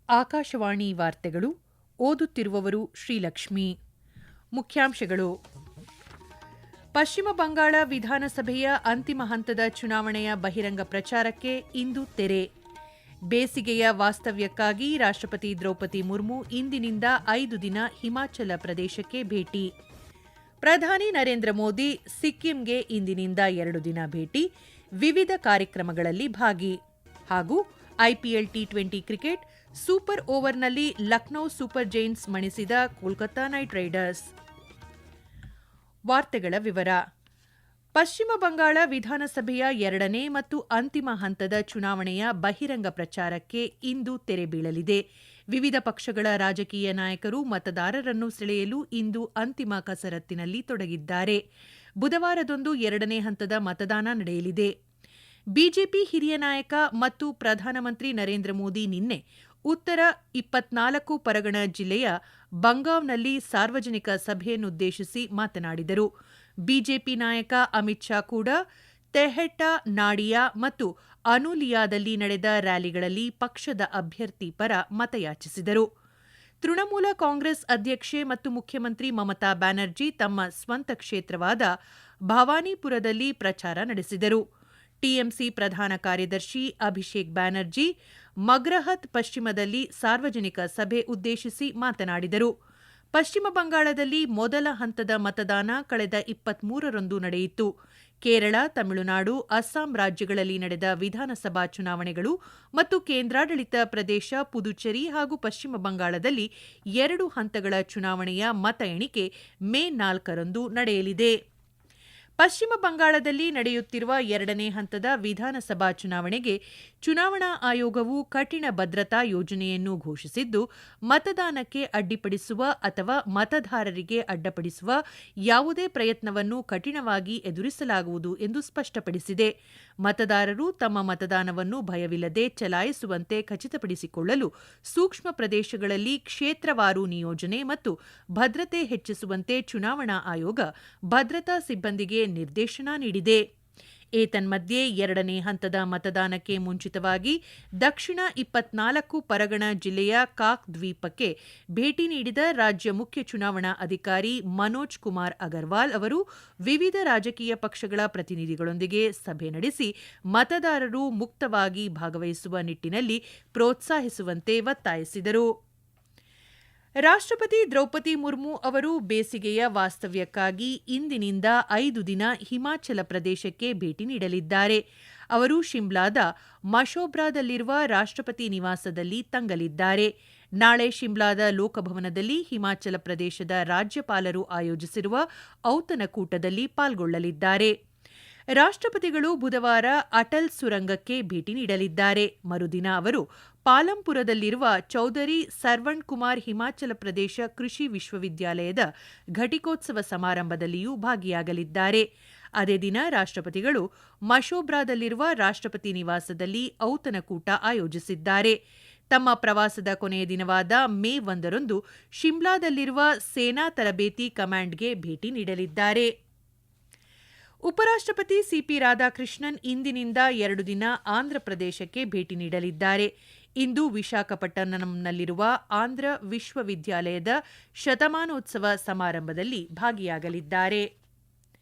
ಆಕಾಶವಾಣಿ ವಾರ್ತೆಗಳು. ಓದುತ್ತಿರುವವರು ಶ್ರೀಲಕ್ಷ್ಮಿ. ಮುಖ್ಯಾಂಶಗಳು: ಪಶ್ಚಿಮ ಬಂಗಾಳ ವಿಧಾನಸಭೆಯ ಅಂತಿಮ ಹಂತದ ಚುನಾವಣೆಯ ಬಹಿರಂಗ ಪ್ರಚಾರಕ್ಕೆ ಇಂದು ತೆರೆ. ಬೇಸಿಗೆಯ ವಾಸ್ತವ್ಯಕ್ಕಾಗಿ ರಾಷ್ಟ್ರಪತಿ ದ್ರೌಪದಿ ಮುರ್ಮು ಇಂದಿನಿಂದ 5 ದಿನ ಹಿಮಾಚಲ ಪ್ರದೇಶಕ್ಕೆ ಭೇಟಿ. ಪ್ರಧಾನಿ ನರೇಂದ್ರ ಮೋದಿ ಸಿಕ್ಕಿಂಗೆ ಇಂದಿನಿಂದ 2 ದಿನ ಭೇಟಿ, ವಿವಿಧ ಕಾರ್ಯಕ್ರಮಗಳಲ್ಲಿ ಭಾಗಿ. ಹಾಗೂ ಐಪಿಎಲ್ ಟಿ20 ಕ್ರಿಕೆಟ್ ಸೂಪರ್ ಓವರ್ನಲ್ಲಿ ಲಕ್ನೋ ಸೂಪರ್ ಜೈಂಟ್ಸ್ ಮಣಿಸಿದ ಕೋಲ್ಕತಾ ನೈಟ್ ರೈಡರ್ಸ್. ವಾರ್ತೆಗಳ ವಿವರ. ಪಶ್ಚಿಮ ಬಂಗಾಳ ವಿಧಾನಸಭೆಯ 2ನೇ ಮತ್ತು ಅಂತಿಮ ಹಂತದ ಚುನಾವಣೆಯ ಬಹಿರಂಗ ಪ್ರಚಾರಕ್ಕೆ ಇಂದು ತೆರೆ ಬೀಳಲಿದೆ. ವಿವಿಧ ಪಕ್ಷಗಳ ರಾಜಕೀಯ ನಾಯಕರು ಮತದಾರರನ್ನು ಸೆಳೆಯಲು ಇಂದು ಅಂತಿಮ ಕಸರತ್ತಿನಲ್ಲಿ ತೊಡಗಿದ್ದಾರೆ. ಬುಧವಾರದಂದು 2ನೇ ಹಂತದ ಮತದಾನ ನಡೆಯಲಿದೆ. ಬಿಜೆಪಿ ಹಿರಿಯ ನಾಯಕ ಮತ್ತು ಪ್ರಧಾನಮಂತ್ರಿ ನರೇಂದ್ರ ಮೋದಿ ನಿನ್ನೆ ಉತ್ತರ 24 ಪರಗಣ ಜಿಲ್ಲೆಯ ಬಂಗಾವ್ನಲ್ಲಿ ಸಾರ್ವಜನಿಕ ಸಭೆಯನ್ನುದ್ದೇಶಿಸಿ ಮಾತನಾಡಿದರು. ಬಿಜೆಪಿ ನಾಯಕ ಅಮಿತ್ ಶಾ ಕೂಡ ತೆಹೆಟ್ಟಾ, ನಾಡಿಯಾ ಮತ್ತು ಅನುಲಿಯಾದಲ್ಲಿ ನಡೆದ ರ್ಯಾಲಿಗಳಲ್ಲಿ ಪಕ್ಷದ ಅಭ್ಯರ್ಥಿ ಪರ ಮತಯಾಚಿಸಿದರು. ತೃಣಮೂಲ ಕಾಂಗ್ರೆಸ್ ಅಧ್ಯಕ್ಷೆ ಮತ್ತು ಮುಖ್ಯಮಂತ್ರಿ ಮಮತಾ ಬ್ಯಾನರ್ಜಿ ತಮ್ಮ ಸ್ವಂತ ಕ್ಷೇತ್ರವಾದ ಭವಾನಿಪುರದಲ್ಲಿ ಪ್ರಚಾರ ನಡೆಸಿದರು. ಟಿಎಂಸಿ ಪ್ರಧಾನ ಕಾರ್ಯದರ್ಶಿ ಅಭಿಷೇಕ್ ಬ್ಯಾನರ್ಜಿ ಮಗ್ರಹತ್ ಪಶ್ಚಿಮದಲ್ಲಿ ಸಾರ್ವಜನಿಕ ಸಭೆ ಉದ್ದೇಶಿಸಿ ಮಾತನಾಡಿದರು. ಪಶ್ಚಿಮ ಬಂಗಾಳದಲ್ಲಿ ಮೊದಲ ಹಂತದ ಮತದಾನ ಕಳೆದ 23ರಂದು ನಡೆಯಿತು. ಕೇರಳ, ತಮಿಳುನಾಡು, ಅಸ್ಸಾಂ ರಾಜ್ಯಗಳಲ್ಲಿ ನಡೆದ ವಿಧಾನಸಭಾ ಚುನಾವಣೆಗಳು ಮತ್ತು ಕೇಂದ್ರಾಡಳಿತ ಪ್ರದೇಶ ಪುದುಚೇರಿ ಹಾಗೂ ಪಶ್ಚಿಮ ಬಂಗಾಳದಲ್ಲಿ 2 ಹಂತಗಳ ಚುನಾವಣೆಯ ಮತ ಎಣಿಕೆ ಮೇ 4ರಂದು ನಡೆಯಲಿದೆ. ಪಶ್ಚಿಮ ಬಂಗಾಳದಲ್ಲಿ ನಡೆಯುತ್ತಿರುವ 2ನೇ ಹಂತದ ವಿಧಾನಸಭಾ ಚುನಾವಣೆಗೆ ಚುನಾವಣಾ ಆಯೋಗವು ಕಠಿಣ ಭದ್ರತಾ ಯೋಜನೆಯನ್ನು ಘೋಷಿಸಿದ್ದು, ಮತದಾನಕ್ಕೆ ಅಡ್ಡಿಪಡಿಸುವ ಅಥವಾ ಮತದಾರರಿಗೆ ಅಡ್ಡಪಡಿಸುವ ಯಾವುದೇ ಪ್ರಯತ್ನವನ್ನು ಕಠಿಣವಾಗಿ ಎದುರಿಸಲಾಗುವುದು ಎಂದು ಸ್ಪಷ್ಟಪಡಿಸಿದೆ. ಮತದಾರರು ತಮ್ಮ ಮತದಾನವನ್ನು ಭಯವಿಲ್ಲದೆ ಚಲಾಯಿಸುವಂತೆ ಖಚಿತಪಡಿಸಿಕೊಳ್ಳಲು ಸೂಕ್ಷ್ಮ ಪ್ರದೇಶಗಳಲ್ಲಿ ಕ್ಷೇತ್ರವಾರು ನಿಯೋಜನೆ ಮತ್ತು ಭದ್ರತೆ ಹೆಚ್ಚಿಸುವಂತೆ ಚುನಾವಣಾ ಆಯೋಗ ಭದ್ರತಾ ಸಿಬ್ಬಂದಿಗೆ ನಿರ್ದೇಶನ ನೀಡಿದೆ. ಏತನ್ಮಧ್ಯೆ 2ನೇ ಹಂತದ ಮತದಾನಕ್ಕೆ ಮುಂಚಿತವಾಗಿ ದಕ್ಷಿಣ 24 ಪರಗಣ ಜಿಲ್ಲೆಯ ಕಾಕ್ ದ್ವೀಪಕ್ಕೆ ಭೇಟಿ ನೀಡಿದ ರಾಜ್ಯ ಮುಖ್ಯ ಚುನಾವಣಾ ಅಧಿಕಾರಿ ಮನೋಜ್ ಕುಮಾರ್ ಅಗರ್ವಾಲ್ ಅವರು ವಿವಿಧ ರಾಜಕೀಯ ಪಕ್ಷಗಳ ಪ್ರತಿನಿಧಿಗಳೊಂದಿಗೆ ಸಭೆ ನಡೆಸಿ ಮತದಾರರು ಮುಕ್ತವಾಗಿ ಭಾಗವಹಿಸುವ ನಿಟ್ಟಿನಲ್ಲಿ ಪ್ರೋತ್ಸಾಹಿಸುವಂತೆ ಒತ್ತಾಯಿಸಿದರು. ರಾಷ್ಟ್ರಪತಿ ದ್ರೌಪದಿ ಮುರ್ಮು ಅವರು ಬೇಸಿಗೆಯ ವಾಸ್ತವ್ಯಕ್ಕಾಗಿ ಇಂದಿನಿಂದ 5 ದಿನ ಹಿಮಾಚಲ ಪ್ರದೇಶಕ್ಕೆ ಭೇಟಿ ನೀಡಲಿದ್ದಾರೆ. ಅವರು ಶಿಮ್ಲಾದ ಮಶೋಬ್ರಾದಲ್ಲಿರುವ ರಾಷ್ಟ್ರಪತಿ ನಿವಾಸದಲ್ಲಿ ತಂಗಲಿದ್ದಾರೆ. ನಾಳೆ ಶಿಮ್ಲಾದ ಲೋಕಭವನದಲ್ಲಿ ಹಿಮಾಚಲ ಪ್ರದೇಶದ ರಾಜ್ಯಪಾಲರು ಆಯೋಜಿಸಿರುವ ಔತಣಕೂಟದಲ್ಲಿ ಪಾಲ್ಗೊಳ್ಳಲಿದ್ದಾರೆ. ರಾಷ್ಟ್ರಪತಿಗಳು ಬುಧವಾರ ಅಟಲ್ ಸುರಂಗಕ್ಕೆ ಭೇಟಿ ನೀಡಲಿದ್ದಾರೆ. ಮರುದಿನ ಅವರು ಪಾಲಂಪುರದಲ್ಲಿರುವ ಚೌಧರಿ ಸರ್ವಣ್ ಕುಮಾರ್ ಹಿಮಾಚಲ ಪ್ರದೇಶ ಕೃಷಿ ವಿಶ್ವವಿದ್ಯಾಲಯದ ಘಟಿಕೋತ್ಸವ ಸಮಾರಂಭದಲ್ಲಿಯೂ ಭಾಗಿಯಾಗಲಿದ್ದಾರೆ. ಅದೇ ದಿನ ರಾಷ್ಟ್ರಪತಿಗಳು ಮಶೋಬ್ರಾದಲ್ಲಿರುವ ರಾಷ್ಟ್ರಪತಿ ನಿವಾಸದಲ್ಲಿ ಔತಣಕೂಟ ಆಯೋಜಿಸಿದ್ದಾರೆ. ತಮ್ಮ ಪ್ರವಾಸದ ಕೊನೆಯ ದಿನವಾದ ಮೇ 1ರಂದು ಶಿಮ್ಲಾದಲ್ಲಿರುವ ಸೇನಾ ತರಬೇತಿ ಕಮಾಂಡ್ಗೆ ಭೇಟಿ ನೀಡಲಿದ್ದಾರೆ. ಉಪರಾಷ್ಟ್ರಪತಿ ಸಿಪಿ ರಾಧಾಕೃಷ್ಣನ್ ಇಂದಿನಿಂದ 2 ದಿನ ಆಂಧ್ರಪ್ರದೇಶಕ್ಕೆ ಭೇಟಿ ನೀಡಲಿದ್ದಾರೆ. ಇಂದು ವಿಶಾಖಪಟ್ಟಣಂನಲ್ಲಿರುವ ಆಂಧ್ರ ವಿಶ್ವವಿದ್ಯಾಲಯದ ಶತಮಾನೋತ್ಸವ ಸಮಾರಂಭದಲ್ಲಿ ಭಾಗಿಯಾಗಲಿದ್ದಾರೆ.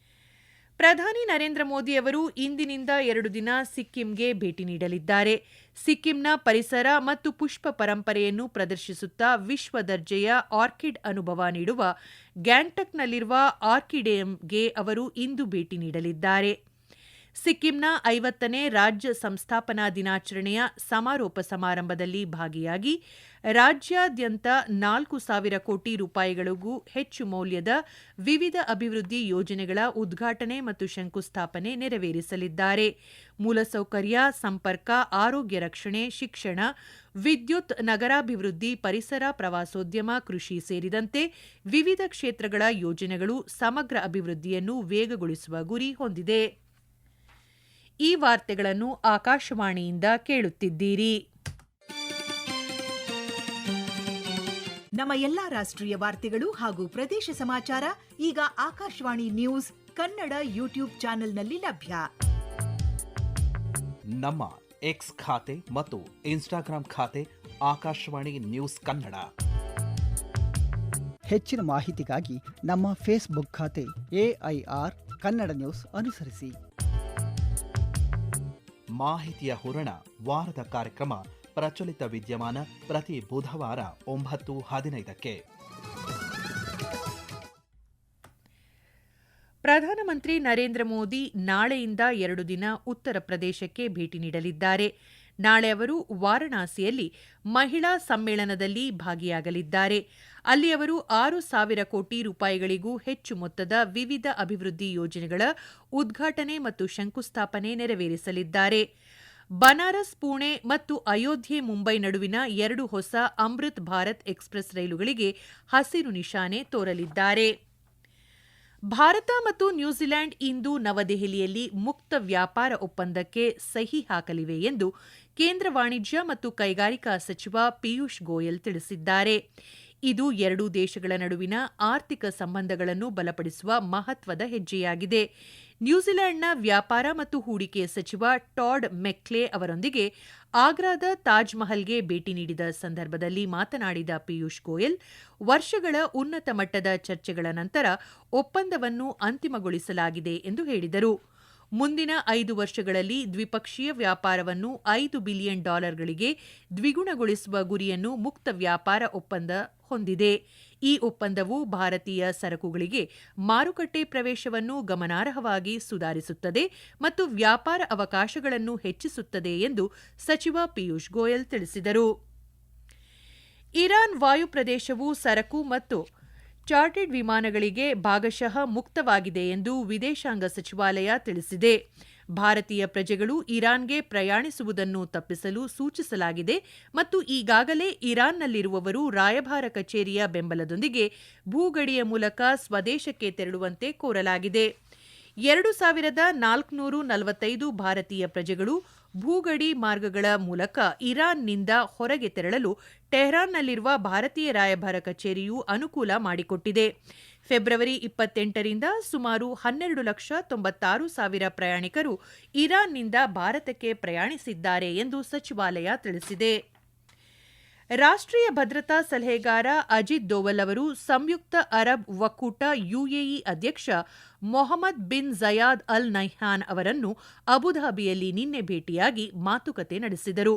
ಪ್ರಧಾನಿ ನರೇಂದ್ರ ಮೋದಿ ಅವರು ಇಂದಿನಿಂದ 2 ದಿನ ಸಿಕ್ಕಿಂಗೆ ಭೇಟಿ ನೀಡಲಿದ್ದಾರೆ. ಸಿಕ್ಕಿಂನ ಪರಿಸರ ಮತ್ತು ಪುಷ್ಪ ಪರಂಪರೆಯನ್ನು ಪ್ರದರ್ಶಿಸುತ್ತಾ ವಿಶ್ವ ದರ್ಜೆಯ ಆರ್ಕಿಡ್ ಅನುಭವ ನೀಡುವ ಗ್ಯಾಂಗ್ಟಕ್ನಲ್ಲಿರುವ ಆರ್ಕಿಡೇಯಂಗೆ ಅವರು ಇಂದು ಭೇಟಿ ನೀಡಲಿದ್ದಾರೆ. ಸಿಕ್ಕಿಂನ 50ನೇ ರಾಜ್ಯ ಸಂಸ್ಥಾಪನಾ ದಿನಾಚರಣೆಯ ಸಮಾರೋಪ ಸಮಾರಂಭದಲ್ಲಿ ಭಾಗಿಯಾಗಿ ರಾಜ್ಯಾದ್ಯಂತ 4,000 ಕೋಟಿ ರೂಪಾಯಿಗಳಿಗೂ ಹೆಚ್ಚು ಮೌಲ್ಯದ ವಿವಿಧ ಅಭಿವೃದ್ಧಿ ಯೋಜನೆಗಳ ಉದ್ಘಾಟನೆ ಮತ್ತು ಶಂಕುಸ್ಥಾಪನೆ ನೆರವೇರಿಸಲಿದ್ದಾರೆ. ಮೂಲಸೌಕರ್ಯ, ಸಂಪರ್ಕ, ಆರೋಗ್ಯ ರಕ್ಷಣೆ, ಶಿಕ್ಷಣ, ವಿದ್ಯುತ್, ನಗರಾಭಿವೃದ್ಧಿ, ಪರಿಸರ, ಪ್ರವಾಸೋದ್ಯಮ, ಕೃಷಿ ಸೇರಿದಂತೆ ವಿವಿಧ ಕ್ಷೇತ್ರಗಳ ಯೋಜನೆಗಳು ಸಮಗ್ರ ಅಭಿವೃದ್ಧಿಯನ್ನು ವೇಗಗೊಳಿಸುವ ಗುರಿ ಹೊಂದಿದೆ. ಈ ವಾರ್ತೆಗಳನ್ನು ಆಕಾಶವಾಣಿಯಿಂದ ಕೇಳುತ್ತಿದ್ದೀರಿ. ನಮ್ಮ ಎಲ್ಲಾ ರಾಷ್ಟ್ರೀಯ ವಾರ್ತೆಗಳು ಹಾಗೂ ಪ್ರದೇಶ ಸಮಾಚಾರ ಈಗ ಆಕಾಶವಾಣಿ ನ್ಯೂಸ್ ಕನ್ನಡ ಯೂಟ್ಯೂಬ್ ಚಾನೆಲ್ನಲ್ಲಿ ಲಭ್ಯ. ನಮ್ಮ ಎಕ್ಸ್ ಖಾತೆ ಮತ್ತು ಇನ್ಸ್ಟಾಗ್ರಾಂ ಖಾತೆ ಆಕಾಶವಾಣಿ ನ್ಯೂಸ್ ಕನ್ನಡ. ಹೆಚ್ಚಿನ ಮಾಹಿತಿಗಾಗಿ ನಮ್ಮ ಫೇಸ್ಬುಕ್ ಖಾತೆ AIR ಕನ್ನಡ ನ್ಯೂಸ್ ಅನುಸರಿಸಿ. ಮಾಹಿತಿಯ ಹೂರಣ ವಾರದ ಕಾರ್ಯಕ್ರಮ ಪ್ರಚಲಿತ ವಿದ್ಯಮಾನ ಪ್ರತಿ ಬುಧವಾರ 9:15ಕ್ಕೆ. ಪ್ರಧಾನಮಂತ್ರಿ ನರೇಂದ್ರ ಮೋದಿ ನಾಳೆಯಿಂದ 2 ದಿನ ಉತ್ತರ ಪ್ರದೇಶಕ್ಕೆ ಭೇಟಿ ನೀಡಲಿದ್ದಾರೆ. ನಾಳೆ ಅವರು ವಾರಣಾಸಿಯಲ್ಲಿ ಮಹಿಳಾ ಸಮ್ಮೇಳನದಲ್ಲಿ ಭಾಗಿಯಾಗಲಿದ್ದಾರೆ. ಅಲ್ಲಿ ಅವರು 6,000 ಕೋಟಿ ರೂಪಾಯಿಗಳಿಗೂ ಹೆಚ್ಚು ಮೊತ್ತದ ವಿವಿಧ ಅಭಿವೃದ್ಧಿ ಯೋಜನೆಗಳ ಉದ್ಘಾಟನೆ ಮತ್ತು ಶಂಕುಸ್ಥಾಪನೆ ನೆರವೇರಿಸಲಿದ್ದಾರೆ. ಬನಾರಸ್ ಪುಣೆ ಮತ್ತು ಅಯೋಧ್ಯೆ ಮುಂಬೈ ನಡುವಿನ 2 ಹೊಸ ಅಮೃತ್ ಭಾರತ್ ಎಕ್ಸ್ಪ್ರೆಸ್ ರೈಲುಗಳಿಗೆ ಹಸಿರು ನಿಶಾನೆ ತೋರಲಿದ್ದಾರೆ. ಭಾರತ ಮತ್ತು ನ್ಯೂಜಿಲೆಂಡ್ ಇಂದು ನವದೆಹಲಿಯಲ್ಲಿ ಮುಕ್ತ ವ್ಯಾಪಾರ ಒಪ್ಪಂದಕ್ಕೆ ಸಹಿ ಹಾಕಲಿವೆ ಎಂದು ಕೇಂದ್ರ ವಾಣಿಜ್ಯ ಮತ್ತು ಕೈಗಾರಿಕಾ ಸಚಿವ ಪಿಯೂಷ್ ಗೋಯಲ್ ತಿಳಿಸಿದ್ದಾರೆ. ಇದು ಎರಡೂ ದೇಶಗಳ ನಡುವಿನ ಆರ್ಥಿಕ ಸಂಬಂಧಗಳನ್ನು ಬಲಪಡಿಸುವ ಮಹತ್ವದ ಹೆಜ್ಜೆಯಾಗಿದೆ. ನ್ಯೂಜಿಲೆಂಡ್ನ ವ್ಯಾಪಾರ ಮತ್ತು ಹೂಡಿಕೆ ಸಚಿವ ಟಾಡ್ ಮೆಕ್ಲೆ ಅವರೊಂದಿಗೆ ಆಗ್ರಾದ ತಾಜ್ ಮಹಲ್ಗೆ ಭೇಟಿ ನೀಡಿದ ಸಂದರ್ಭದಲ್ಲಿ ಮಾತನಾಡಿದ ಪಿಯೂಷ್ ಗೋಯಲ್, ವರ್ಷಗಳ ಉನ್ನತ ಮಟ್ಟದ ಚರ್ಚೆಗಳ ನಂತರ ಒಪ್ಪಂದವನ್ನು ಅಂತಿಮಗೊಳಿಸಲಾಗಿದೆ ಎಂದು ಹೇಳಿದರು. ಮುಂದಿನ 5 ವರ್ಷಗಳಲ್ಲಿ ದ್ವಿಪಕ್ಷೀಯ ವ್ಯಾಪಾರವನ್ನು $5 ಬಿಲಿಯನ್ ದ್ವಿಗುಣಗೊಳಿಸುವ ಗುರಿಯನ್ನು ಮುಕ್ತ ವ್ಯಾಪಾರ ಒಪ್ಪಂದ ಹೊಂದಿದೆ. ಈ ಒಪ್ಪಂದವು ಭಾರತೀಯ ಸರಕುಗಳಿಗೆ ಮಾರುಕಟ್ಟೆ ಪ್ರವೇಶವನ್ನು ಗಮನಾರ್ಹವಾಗಿ ಸುಧಾರಿಸುತ್ತದೆ ಮತ್ತು ವ್ಯಾಪಾರ ಅವಕಾಶಗಳನ್ನು ಹೆಚ್ಚಿಸುತ್ತದೆ ಎಂದು ಸಚಿವ ಪಿಯೂಷ್ ಗೋಯಲ್ ತಿಳಿಸಿದರು. ಇರಾನ್ ವಾಯು ಪ್ರದೇಶವು ಸರಕು ಮತ್ತು ಚಾರ್ಟರ್ಡ್ ವಿಮಾನಗಳಿಗೆ ಭಾಗಶಃ ಮುಕ್ತವಾಗಿದೆ ಎಂದು ವಿದೇಶಾಂಗ ಸಚಿವಾಲಯ ತಿಳಿಸಿದೆ. ಭಾರತೀಯ ಪ್ರಜೆಗಳು ಇರಾನ್ಗೆ ಪ್ರಯಾಣಿಸುವುದನ್ನು ತಪ್ಪಿಸಲು ಸೂಚಿಸಲಾಗಿದೆ ಮತ್ತು ಈಗಾಗಲೇ ಇರಾನ್ನಲ್ಲಿರುವವರು ರಾಯಭಾರ ಕಚೇರಿಯ ಬೆಂಬಲದೊಂದಿಗೆ ಭೂಗಡಿಯ ಮೂಲಕ ಸ್ವದೇಶಕ್ಕೆ ತೆರಳುವಂತೆ ಕೋರಲಾಗಿದೆ. 2,445 ಭಾರತೀಯ ಪ್ರಜೆಗಳು ಭೂಗಡಿ ಮಾರ್ಗಗಳ ಮೂಲಕ ಇರಾನ್ನಿಂದ ಹೊರಗೆ ತೆರಳಲು ಟೆಹರಾನ್ನಲ್ಲಿರುವ ಭಾರತೀಯ ರಾಯಭಾರ ಕಚೇರಿಯು ಅನುಕೂಲ ಮಾಡಿಕೊಟ್ಟಿದೆ. ಫೆಬ್ರವರಿ 28ರಿಂದ ಸುಮಾರು 12,96,000 ಪ್ರಯಾಣಿಕರು ಇರಾನ್ನಿಂದ ಭಾರತಕ್ಕೆ ಪ್ರಯಾಣಿಸಿದ್ದಾರೆ ಎಂದು ಸಚಿವಾಲಯ ತಿಳಿಸಿದೆ. ರಾಷ್ಟ್ರೀಯ ಭದ್ರತಾ ಸಲಹೆಗಾರ ಅಜಿತ್ ದೋವಲ್ ಅವರು ಸಂಯುಕ್ತ ಅರಬ್ ಒಕ್ಕೂಟ UAE ಅಧ್ಯಕ್ಷ Mohammed bin Zayed Al Nahyan ಅವರನ್ನು ಅಬುಧಾಬಿಯಲ್ಲಿ ನಿನ್ನೆ ಭೇಟಿಯಾಗಿ ಮಾತುಕತೆ ನಡೆಸಿದರು.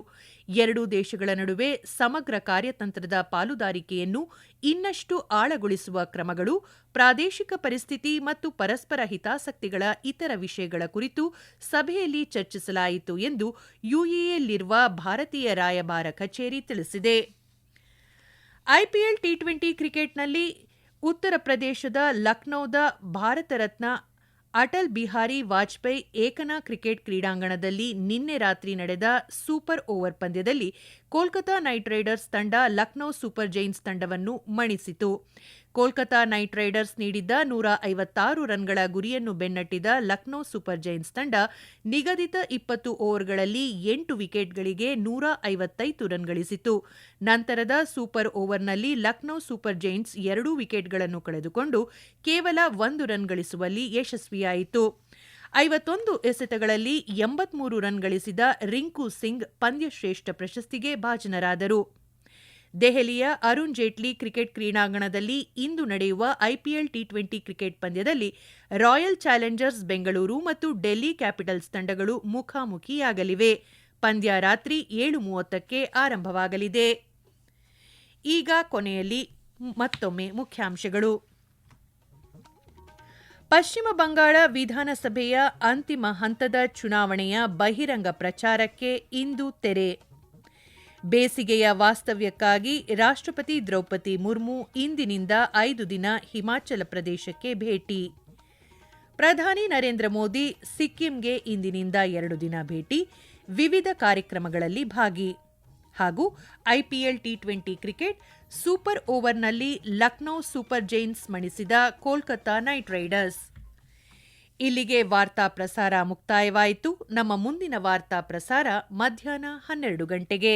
ಎರಡೂ ದೇಶಗಳ ನಡುವೆ ಸಮಗ್ರ ಕಾರ್ಯತಂತ್ರದ ಪಾಲುದಾರಿಕೆಯನ್ನು ಇನ್ನಷ್ಟು ಆಳಗೊಳಿಸುವ ಕ್ರಮಗಳು, ಪ್ರಾದೇಶಿಕ ಪರಿಸ್ಥಿತಿ ಮತ್ತು ಪರಸ್ಪರ ಹಿತಾಸಕ್ತಿಗಳ ಇತರ ವಿಷಯಗಳ ಕುರಿತು ಸಭೆಯಲ್ಲಿ ಚರ್ಚಿಸಲಾಯಿತು ಎಂದು UAEಯಲ್ಲಿರುವ ಭಾರತೀಯ ರಾಯಭಾರ ಕಚೇರಿ ತಿಳಿಸಿದೆ. IPL T20 ಕ್ರಿಕೆಟ್ನಲ್ಲಿ ಉತ್ತರ ಪ್ರದೇಶದ ಲಕ್ನೋದ ಭಾರತ ರತ್ನ ಅಟಲ್ ಬಿಹಾರಿ ವಾಜಪೇಯಿ ಏಕನಾ ಕ್ರಿಕೆಟ್ ಕ್ರೀಡಾಂಗಣದಲ್ಲಿ ನಿನ್ನೆ ರಾತ್ರಿ ನಡೆದ ಸೂಪರ್ ಓವರ್ ಪಂದ್ಯದಲ್ಲಿ ಕೋಲ್ಕತಾ ನೈಟ್ ರೈಡರ್ಸ್ ತಂಡ ಲಕ್ನೋ ಸೂಪರ್ ಜೈಂಟ್ಸ್ ತಂಡವನ್ನು ಮಣಿಸಿತು. ಕೋಲ್ಕತಾ ನೈಟ್ ರೈಡರ್ಸ್ ನೀಡಿದ್ದ 156 ರನ್ಗಳ ಗುರಿಯನ್ನು ಬೆನ್ನಟ್ಟಿದ ಲಕ್ನೋ ಸೂಪರ್ ಜೈಂಟ್ಸ್ ತಂಡ ನಿಗದಿತ 20 ಓವರ್ಗಳಲ್ಲಿ 8 ವಿಕೆಟ್ಗಳಿಗೆ 155 ರನ್ ಗಳಿಸಿತು. ನಂತರದ ಸೂಪರ್ ಓವರ್ನಲ್ಲಿ ಲಕ್ನೋ ಸೂಪರ್ ಜೈಂಟ್ಸ್ 2 ವಿಕೆಟ್ಗಳನ್ನು ಕಳೆದುಕೊಂಡು ಕೇವಲ 1 ರನ್ ಗಳಿಸುವಲ್ಲಿ ಯಶಸ್ವಿಯಾಯಿತು. 51 ಎಸೆತಗಳಲ್ಲಿ 83 ರನ್ ಗಳಿಸಿದ ರಿಂಕು ಸಿಂಗ್ ಪಂದ್ಯಶ್ರೇಷ್ಠ ಪ್ರಶಸ್ತಿಗೆ ಭಾಜನರಾದರು. ದೆಹಲಿಯ ಅರುಣ್ ಜೇಟ್ಲಿ ಕ್ರಿಕೆಟ್ ಕ್ರೀಡಾಂಗಣದಲ್ಲಿ ಇಂದು ನಡೆಯುವ IPL T20 ಕ್ರಿಕೆಟ್ ಪಂದ್ಯದಲ್ಲಿ ರಾಯಲ್ ಚಾಲೆಂಜರ್ಸ್ ಬೆಂಗಳೂರು ಮತ್ತು ಡೆಲ್ಲಿ ಕ್ಯಾಪಿಟಲ್ಸ್ ತಂಡಗಳು ಮುಖಾಮುಖಿಯಾಗಲಿವೆ. ಪಂದ್ಯ ರಾತ್ರಿ 7:30ಕ್ಕೆ ಆರಂಭವಾಗಲಿದೆ. ಈಗ ಕೊನೆಯಲ್ಲಿ ಮತ್ತೊಮ್ಮೆ ಮುಖ್ಯಾಂಶಗಳು. ಪಶ್ಚಿಮ ಬಂಗಾಳ ವಿಧಾನಸಭೆಯ ಅಂತಿಮ ಹಂತದ ಚುನಾವಣೆಯ ಬಹಿರಂಗ ಪ್ರಚಾರಕ್ಕೆ ಇಂದು ತೆರೆ. ಬೇಸಿಗೆಯ ವಾಸ್ತವ್ಯಕ್ಕಾಗಿ ರಾಷ್ಟ್ರಪತಿ ದ್ರೌಪದಿ ಮುರ್ಮು ಇಂದಿನಿಂದ 5 ದಿನ ಹಿಮಾಚಲ ಪ್ರದೇಶಕ್ಕೆ ಭೇಟಿ. ಪ್ರಧಾನಿ ನರೇಂದ್ರ ಮೋದಿ ಸಿಕ್ಕಿಂಗೆ ಇಂದಿನಿಂದ 2 ದಿನ ಭೇಟಿ, ವಿವಿಧ ಕಾರ್ಯಕ್ರಮಗಳಲ್ಲಿ ಭಾಗಿ. ಹಾಗೂ IPL T20 ಕ್ರಿಕೆಟ್ ಸೂಪರ್ ಓವರ್ನಲ್ಲಿ ಲಕ್ನೋ ಸೂಪರ್ ಜೈಂಟ್ಸ್ ಮಣಿಸಿದ ಕೋಲ್ಕತಾ ನೈಟ್ ರೈಡರ್ಸ್. ಇಲ್ಲಿಗೆ ವಾರ್ತಾ ಪ್ರಸಾರ ಮುಕ್ತಾಯವಾಯಿತು. ನಮ್ಮ ಮುಂದಿನ ವಾರ್ತಾ ಪ್ರಸಾರ ಮಧ್ಯಾಹ್ನ 12 ಗಂಟೆಗೆ.